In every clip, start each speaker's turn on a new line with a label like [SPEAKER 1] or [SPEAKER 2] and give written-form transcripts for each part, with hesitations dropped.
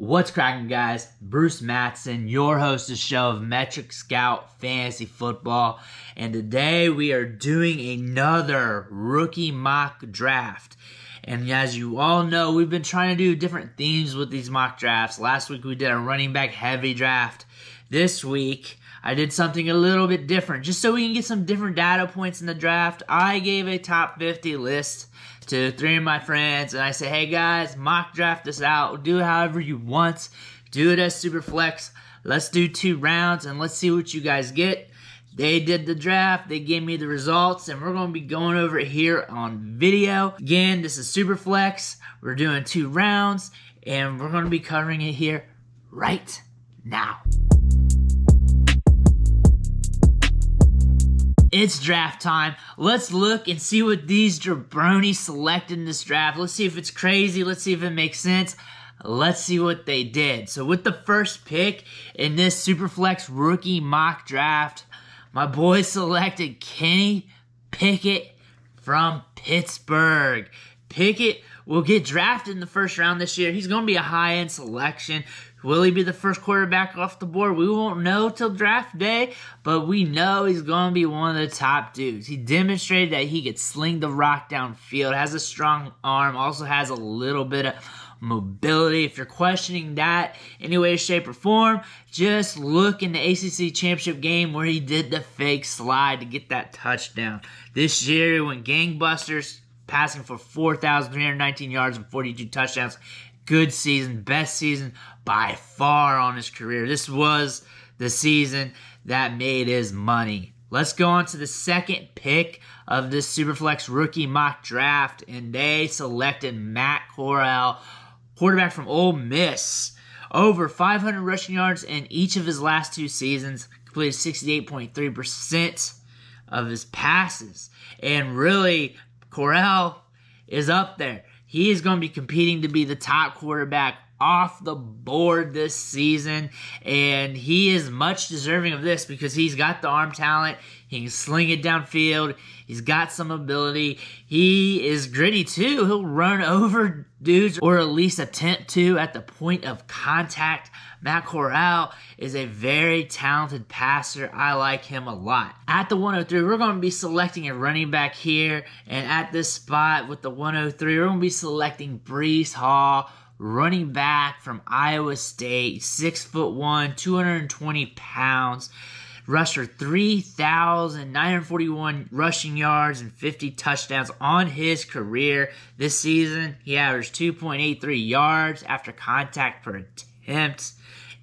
[SPEAKER 1] What's cracking, guys? Bruce Matson, your host of the show of Metric Scout Fantasy Football, and today we are doing another rookie mock draft. And as you all know, we've been trying to do different themes with these mock drafts. Last week we did a running back heavy draft. This week I did something a little bit different, just so we can get some different data points in the draft. I gave a top 50 list to three of my friends, and I said, hey guys, mock draft this out. Do it however you want. Do it as Superflex. Let's do 2 rounds, and let's see what you guys get. They did the draft. They gave me the results, and we're going to be going over it here on video. Again, this is Superflex. We're doing 2 rounds, and we're going to be covering it here right now. It's draft time. Let's look and see what these jabronis selected in this draft. Let's see if it's crazy. Let's see if it makes sense. Let's see what they did. So with the first pick in this Superflex rookie mock draft, my boy selected Kenny Pickett from Pittsburgh. Pickett will get drafted in the first round this year. He's going to be a high-end selection. Will he be the first quarterback off the board? We won't know till draft day, but we know he's going to be one of the top dudes. He demonstrated that he could sling the rock downfield, has a strong arm, also has a little bit of mobility. If you're questioning that any way, shape, or form, just look in the ACC championship game where he did the fake slide to get that touchdown. This year, he went gangbusters, passing for 4,319 yards and 42 touchdowns. Good season, best season by far on his career. This was the season that made his money. Let's go on to the second pick of this Superflex rookie mock draft, and they selected Matt Corral, quarterback from Ole Miss. Over 500 rushing yards in each of his last 2 seasons, completed 68.3% of his passes. And really, Corral is up there. He is going to be competing to be the top quarterback off the board this season, and he is much deserving of this because he's got the arm talent. He can sling it downfield. He's got some ability. He is gritty too. He'll run over dudes or at least attempt to at the point of contact. Matt Corral is a very talented passer. I like him a lot. At the 103, we're going to be selecting a running back here, and at this spot with the 103, we're going to be selecting Bryce Hall, running back from Iowa State, 6'1", 220 pounds, rushed for 3,941 rushing yards and 50 touchdowns on his career. This season, he averaged 2.83 yards after contact per attempt,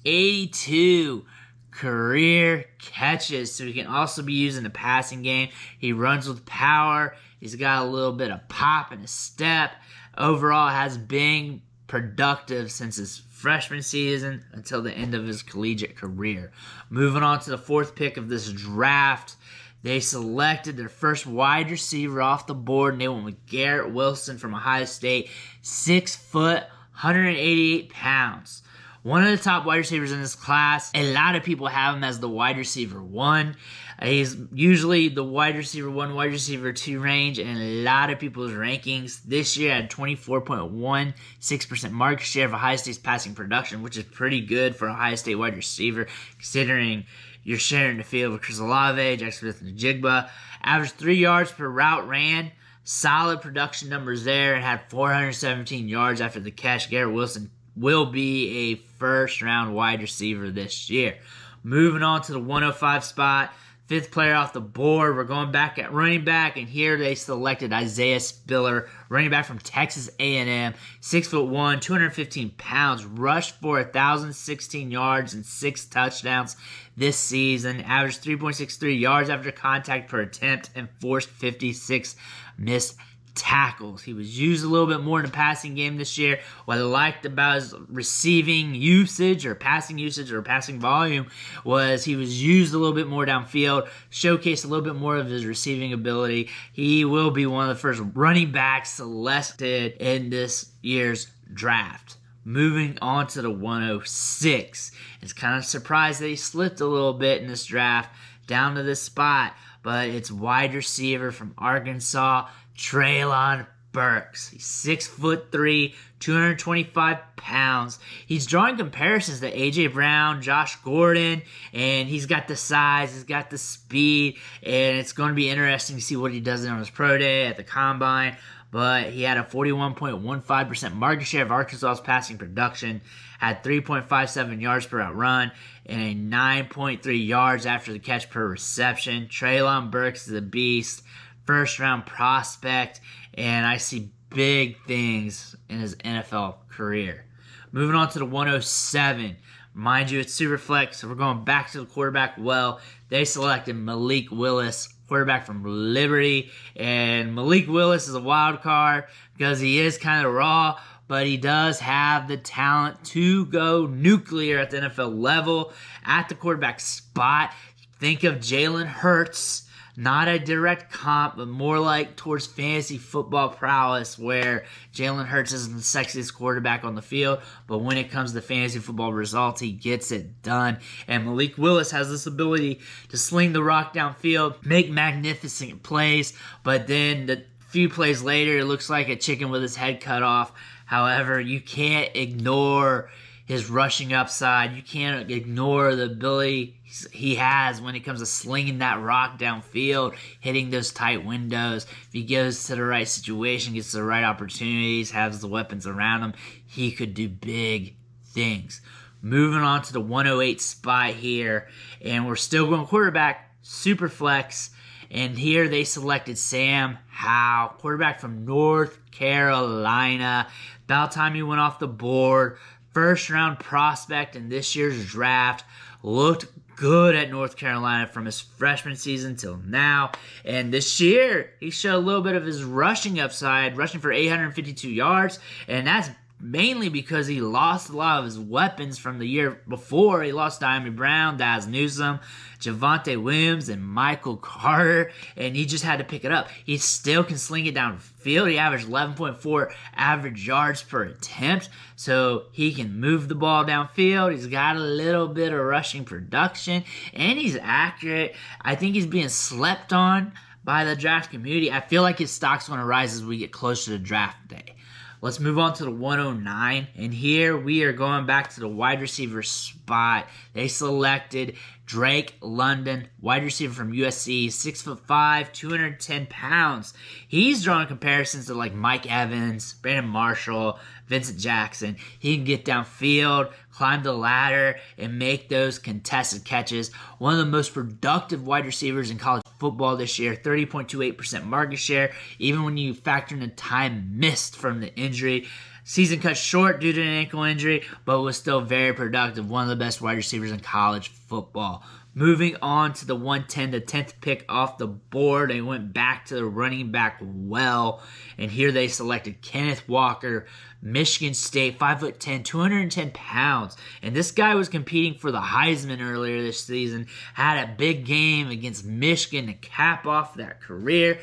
[SPEAKER 1] 82 career catches, so he can also be used in the passing game. He runs with power. He's got a little bit of pop in his step. Overall, has been productive since his freshman season until the end of his collegiate career. Moving on to the 4th pick of this draft, they selected their first wide receiver off the board, and they went with Garrett Wilson from Ohio State, 6 foot, 188 pounds. One of the top wide receivers in this class. A lot of people have him as the wide receiver 1. He's usually the wide receiver 1, wide receiver 2 range in a lot of people's rankings. This year had 24.16% market share of Ohio State's passing production, which is pretty good for a Ohio State wide receiver, considering you're sharing the field with Chris Olave, Jackson Smith, and Jigba. Averaged 3 yards per route ran. Solid production numbers there, and had 417 yards after the catch. Garrett Wilson will be a first-round wide receiver this year. Moving on to the 105 spot, 5th player off the board. We're going back at running back, and here they selected Isaiah Spiller, running back from Texas A&M, 6'1", 215 pounds, rushed for 1,016 yards and 6 touchdowns this season, averaged 3.63 yards after contact per attempt, and forced 56 missed tackles. He was used a little bit more in the passing game this year. What I liked about his receiving usage or passing volume was he was used a little bit more downfield, showcased a little bit more of his receiving ability. He will be one of the first running backs selected in this year's draft. Moving on to the 106. It's kind of surprised that he slipped a little bit in this draft down to this spot, but it's wide receiver from Arkansas, Treylon Burks. He's 6'3", 225 pounds. He's drawing comparisons to A.J. Brown, Josh Gordon, and he's got the size, he's got the speed, and it's going to be interesting to see what he does on his pro day at the combine. But he had a 41.15% market share of Arkansas's passing production, had 3.57 yards per out run, and a 9.3 yards after the catch per reception. Treylon Burks is a beast, first-round prospect, and I see big things in his NFL career. Moving on to the 107. Mind you, it's Superflex, so we're going back to the quarterback well. They selected Malik Willis, quarterback from Liberty, and Malik Willis is a wild card because he is kind of raw, but he does have the talent to go nuclear at the NFL level. At the quarterback spot, think of Jalen Hurts. Not a direct comp, but more like towards fantasy football prowess, where Jalen Hurts isn't the sexiest quarterback on the field, but when it comes to fantasy football results, he gets it done. And Malik Willis has this ability to sling the rock downfield, make magnificent plays, but then the few plays later, it looks like a chicken with his head cut off. However, you can't ignore his rushing upside. You can't ignore the ability he has when it comes to slinging that rock downfield, hitting those tight windows. If he goes to the right situation, gets the right opportunities, has the weapons around him, he could do big things. Moving on to the 108 spot here, and we're still going quarterback, Superflex, and here they selected Sam Howell, quarterback from North Carolina. About time he went off the board. First-round prospect in this year's draft. Looked good at North Carolina from his freshman season till now. And this year, he showed a little bit of his rushing upside, rushing for 852 yards. And that's mainly because he lost a lot of his weapons from the year before. He lost Diami Brown, Daz Newsome, Javonte Williams, and Michael Carter, and he just had to pick it up. He still can sling it downfield. He averaged 11.4 average yards per attempt, so he can move the ball downfield. He's got a little bit of rushing production, and he's accurate. I think he's being slept on by the draft community. I feel like his stock's going to rise as we get closer to draft day. Let's move on to the 109, and here we are going back to the wide receiver spot. They selected Drake London, wide receiver from USC, 6'5", 210 pounds. He's drawing comparisons to like Mike Evans, Brandon Marshall, Vincent Jackson. He can get downfield, climb the ladder, and make those contested catches. One of the most productive wide receivers in college football this year, 30.28% market share, even when you factor in the time missed from the injury. Season cut short due to an ankle injury, but was still very productive. One of the best wide receivers in college football. Moving on to the 110, the 10th pick off the board. They went back to the running back well, and here they selected Kenneth Walker, Michigan State, 5'10", 210 pounds. And this guy was competing for the Heisman earlier this season. Had a big game against Michigan to cap off that career.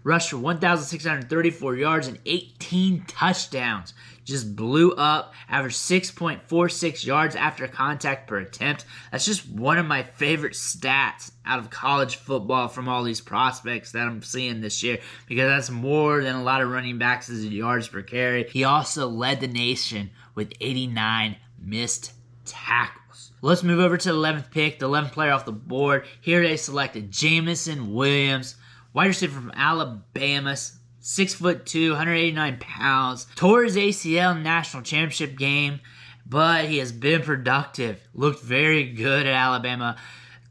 [SPEAKER 1] Rushed for 1,634 yards and 18 touchdowns. Just blew up. Averaged 6.46 yards after contact per attempt. That's just one of my favorite stats out of college football from all these prospects that I'm seeing this year, because that's more than a lot of running backs as yards per carry. He also led the nation with 89 missed tackles. Let's move over to the 11th pick, the 11th player off the board. Here they selected Jameson Williams, wide receiver from Alabama, 6'2", 189 pounds. Tore his ACL in the national championship game, but he has been productive. Looked very good at Alabama.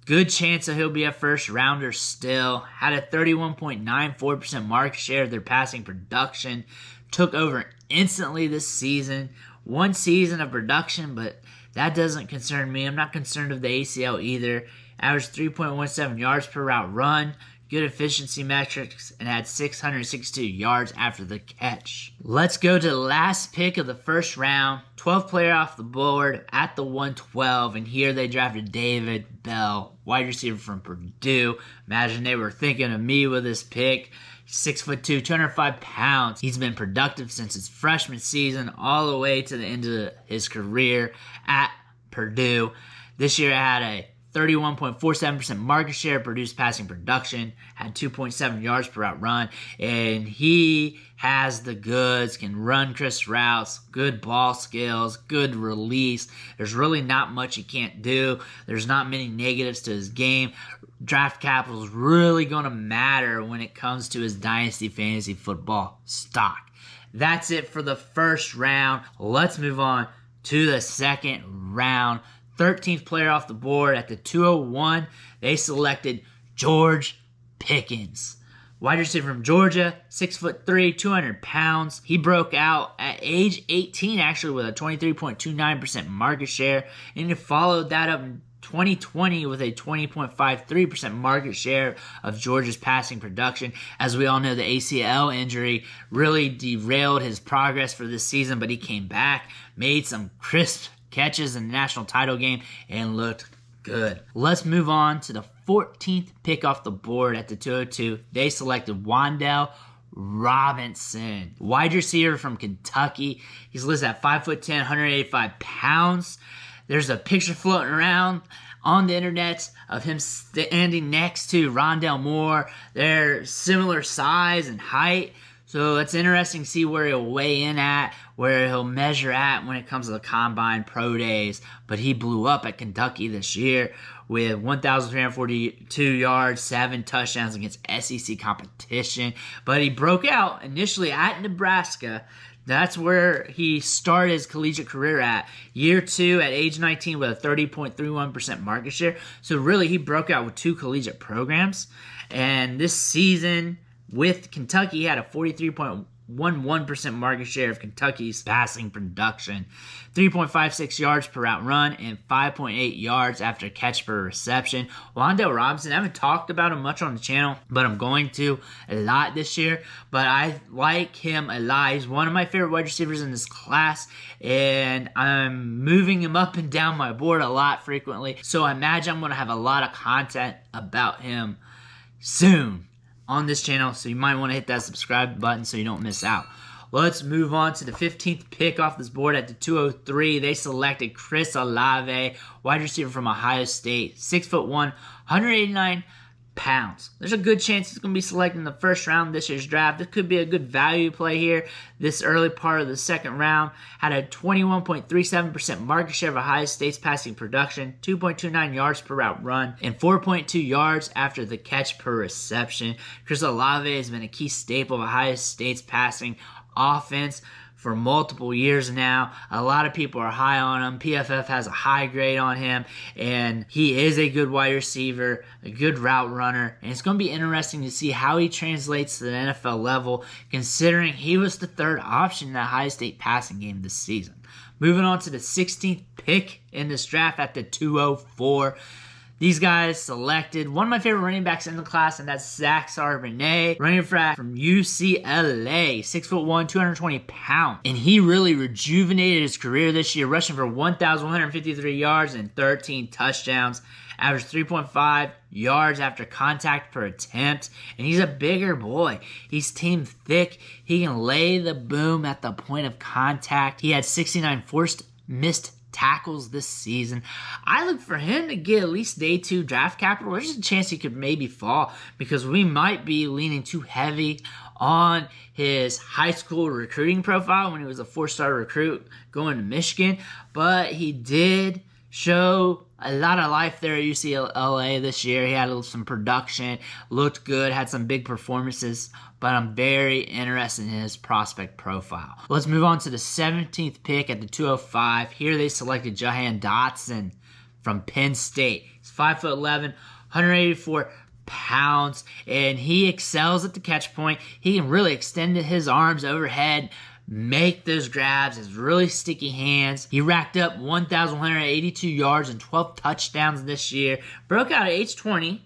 [SPEAKER 1] Good chance that he'll be a first rounder still. Had a 31.94% market share of their passing production. Took over instantly this season. One season of production, but that doesn't concern me. I'm not concerned of the ACL either. Averaged 3.17 yards per route run. Good efficiency metrics, and had 662 yards after the catch. Let's go to the last pick of the first round. 12th player off the board at the 112, and here they drafted David Bell, wide receiver from Purdue. Imagine they were thinking of me with this pick. 6'2", 205 pounds. He's been productive since his freshman season all the way to the end of his career at Purdue. This year I had a 31.47% market share, produced passing production, had 2.7 yards per route run, and he has the goods, can run crisp routes, good ball skills, good release. There's really not much he can't do. There's not many negatives to his game. Draft capital is really going to matter when it comes to his Dynasty fantasy football stock. That's it for the first round. Let's move on to the second round. 13th player off the board at the 201, they selected George Pickens. Wide receiver from Georgia, 6'3", 200 pounds. He broke out at age 18, actually, with a 23.29% market share, and he followed that up in 2020 with a 20.53% market share of Georgia's passing production. As we all know, the ACL injury really derailed his progress for this season, but he came back, made some crisp catches in the national title game, and looked good. Let's move on to the 14th pick off the board at the 202. They selected Wandel Robinson, wide receiver from Kentucky. He's listed at 5'10", 185 pounds. There's a picture floating around on the internet of him standing next to Rondale Moore. They're similar size and height. So it's interesting to see where he'll weigh in at, where he'll measure at when it comes to the combine pro days. But he blew up at Kentucky this year with 1,342 yards, 7 touchdowns against SEC competition. But he broke out initially at Nebraska. That's where he started his collegiate career at. Year 2 at age 19 with a 30.31% market share. So really he broke out with 2 collegiate programs. And this season with Kentucky, he had a 43.11% market share of Kentucky's passing production, 3.56 yards per route run, and 5.8 yards after catch per reception. Wandel Robinson, I haven't talked about him much on the channel, but I'm going to a lot this year. But I like him a lot. He's one of my favorite wide receivers in this class, and I'm moving him up and down my board a lot frequently. So I imagine I'm going to have a lot of content about him soon on this channel, so you might want to hit that subscribe button so you don't miss out. Let's move on to the 15th pick off this board at the 203. They selected Chris Olave, wide receiver from Ohio State, 6'1", 189 pounds. There's a good chance he's going to be selected in the first round of this year's draft. This could be a good value play here. This early part of the second round had a 21.37% market share of Ohio State's passing production, 2.29 yards per route run, and 4.2 yards after the catch per reception. Chris Olave has been a key staple of Ohio State's passing offense for multiple years now. A lot of people are high on him. PFF has a high grade on him, and he is a good wide receiver, a good route runner, and it's going to be interesting to see how he translates to the NFL level, considering he was the third option in the Ohio State passing game this season. Moving on to the 16th pick in this draft at the 204. These guys selected one of my favorite running backs in the class, and that's Zack Sarvinay, running back from UCLA, 6'1", 220 pounds. And he really rejuvenated his career this year, rushing for 1,153 yards and 13 touchdowns, averaged 3.5 yards after contact per attempt. And he's a bigger boy. He's team thick. He can lay the boom at the point of contact. He had 69 forced missed tackles this season. I look for him to get at least day 2 draft capital. There's a chance he could maybe fall because we might be leaning too heavy on his high school recruiting profile when he was a 4-star recruit going to Michigan. But he did show a lot of life there at UCLA this year. He had some production, looked good, had some big performances, but I'm very interested in his prospect profile. Let's move on to the 17th pick at the 205. Here they selected Johann Dotson from Penn State. He's 5'11", 184 pounds, and he excels at the catch point. He can really extend his arms overhead, make those grabs, his really sticky hands. He racked up 1,182 yards and 12 touchdowns this year. Broke out at age 20.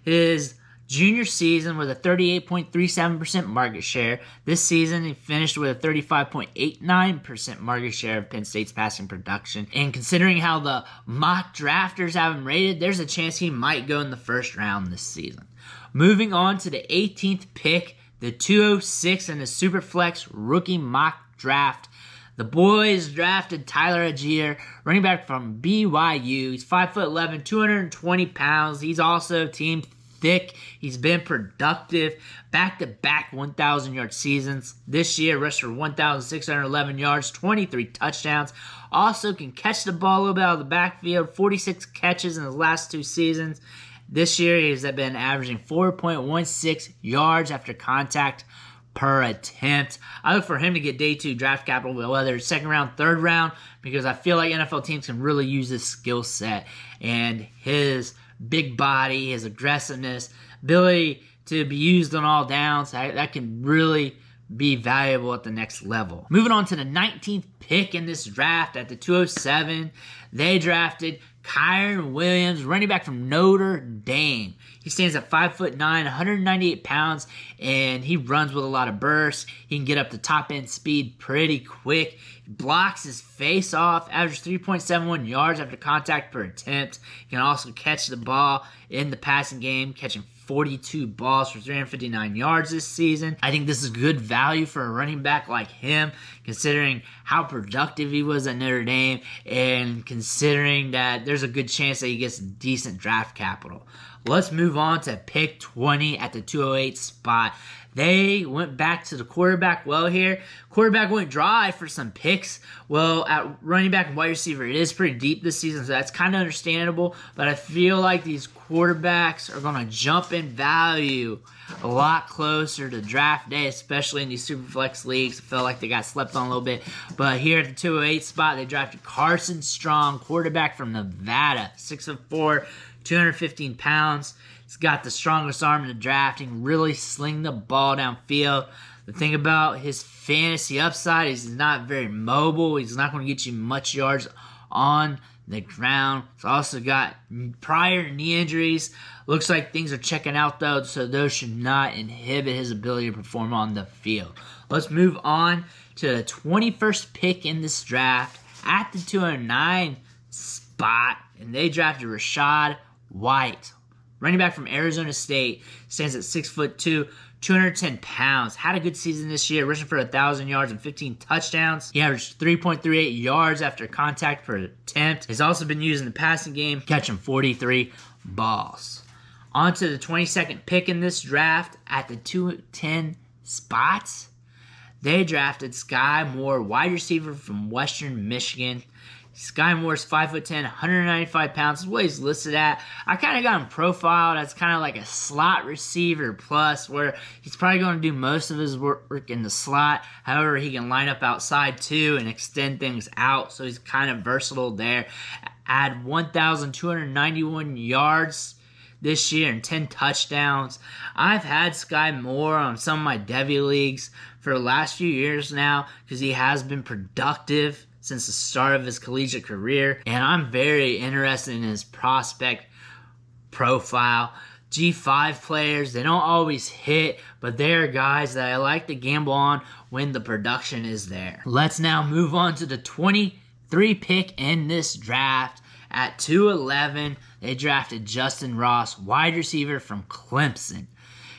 [SPEAKER 1] His junior season with a 38.37% market share. This season, he finished with a 35.89% market share of Penn State's passing production. And considering how the mock drafters have him rated, there's a chance he might go in the first round this season. Moving on to the 18th pick, the 206 in the Superflex rookie mock draft. The boys drafted Tyler Agier, running back from BYU. He's 5'11", 220 pounds. He's also team thick. He's been productive. Back-to-back 1,000-yard seasons. This year, rushed for 1,611 yards, 23 touchdowns. Also can catch the ball a little bit out of the backfield. 46 catches in his last 2 seasons. This year, he's been averaging 4.16 yards after contact per attempt. I look for him to get day 2 draft capital, whether it's second round, third round, because I feel like NFL teams can really use his skill set and his big body, his aggressiveness, ability to be used on all downs. That can really be valuable at the next level. Moving on to the 19th pick in this draft at the 207, they drafted Kyren Williams, running back from Notre Dame. He stands at 5'9", 198 pounds, and he runs with a lot of bursts. He can get up to top end speed pretty quick. He blocks his face off, averages 3.71 yards after contact per attempt. He can also catch the ball in the passing game, catching 42 balls for 359 yards this season. I think this is good value for a running back like him, considering how productive he was at Notre Dame and considering that there's a good chance that he gets decent draft capital. Let's move on to pick 20 at the 208 spot. They went back to the quarterback well here. Quarterback went dry for some picks. Well, at running back and wide receiver, it is pretty deep this season, so that's kind of understandable. But I feel like these quarterbacks are going to jump in value a lot closer to draft day, especially in these Superflex leagues. I felt like they got slept on a little bit. But here at the 208 spot, they drafted Carson Strong, quarterback from Nevada, 6'4", 215 pounds. He's got the strongest arm in the draft. He can really sling the ball downfield. The thing about his fantasy upside is he's not very mobile. He's not going to get you much yards on the ground. He's also got prior knee injuries. Looks like things are checking out, though, so those should not inhibit his ability to perform on the field. Let's move on to the 21st pick in this draft at the 209 spot, and they drafted Rashaad White, running back from Arizona State, stands at 6'2", 210 pounds. Had a good season this year, rushing for 1,000 yards and 15 touchdowns. He averaged 3.38 yards after contact per attempt. He's also been used in the passing game, catching 43 balls. On to the 22nd pick in this draft at the 210 spot. They drafted Skye Moore, wide receiver from Western Michigan. Skye Moore's 5'10", 195 pounds is what he's listed at. I kind of got him profiled as kind of like a slot receiver plus, where he's probably going to do most of his work in the slot. However, he can line up outside too and extend things out, so he's kind of versatile there. Add 1,291 yards this year and 10 touchdowns. I've had Skye Moore on some of my Devy leagues for the last few years now because he has been productive since the start of his collegiate career, and I'm very interested in his prospect profile. G5 players, they don't always hit, but they're guys that I like to gamble on when the production is there. Let's now move on to the 23 pick in this draft. At 211, they drafted Justin Ross, wide receiver from Clemson.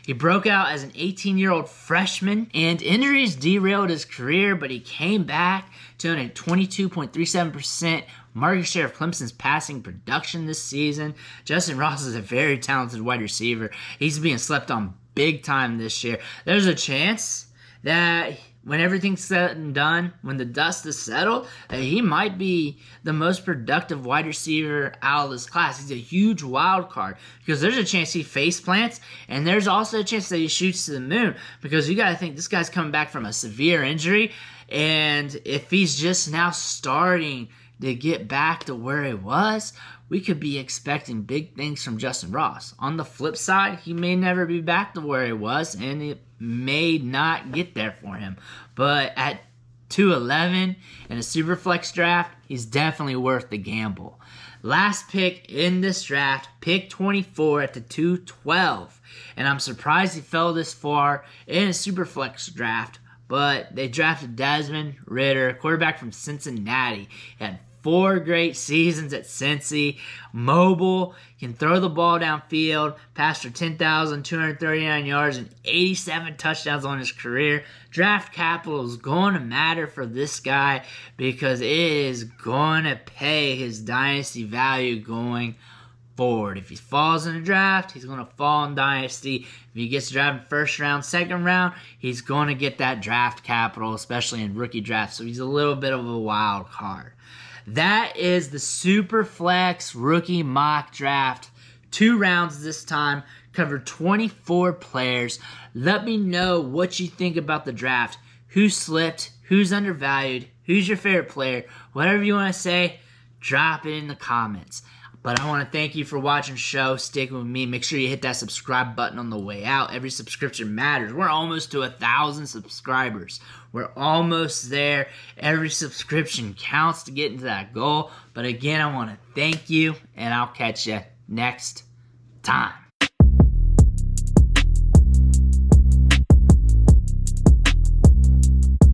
[SPEAKER 1] He broke out as an 18-year-old freshman, and injuries derailed his career, but he came back to a 22.37% market share of Clemson's passing production this season. Justin Ross is a very talented wide receiver. He's being slept on big time this year. There's a chance that when everything's said and done, when the dust is settled, he might be the most productive wide receiver out of this class. He's a huge wild card because there's a chance he face plants, and there's also a chance that he shoots to the moon because you got to think this guy's coming back from a severe injury, and if he's just now starting to get back to where he was, we could be expecting big things from Justin Ross. On the flip side, he may never be back to where he was, and it may not get there for him. But at 211 in a Superflex draft, he's definitely worth the gamble. Last pick in this draft, pick 24 at the 212. And I'm surprised he fell this far in a Superflex draft, but they drafted Desmond Ritter, quarterback from Cincinnati. He had 4 great seasons at Cincy. Mobile, can throw the ball downfield, passed for 10,239 yards and 87 touchdowns on his career. Draft capital is going to matter for this guy because it is going to pay his dynasty value going forward. If he falls in the draft, he's going to fall in Dynasty. If he gets drafted first round, second round, he's going to get that draft capital, especially in rookie drafts. So he's a little bit of a wild card. That is the Superflex rookie mock draft. 2 rounds this time, covered 24 players. Let me know what you think about the draft. Who slipped? Who's undervalued? Who's your favorite player? Whatever you want to say, drop it in the comments. But I want to thank you for watching the show, sticking with me. Make sure you hit that subscribe button on the way out. Every subscription matters. We're almost to 1,000 subscribers. We're almost there. Every subscription counts to get into that goal. But again, I want to thank you, and I'll catch you next time.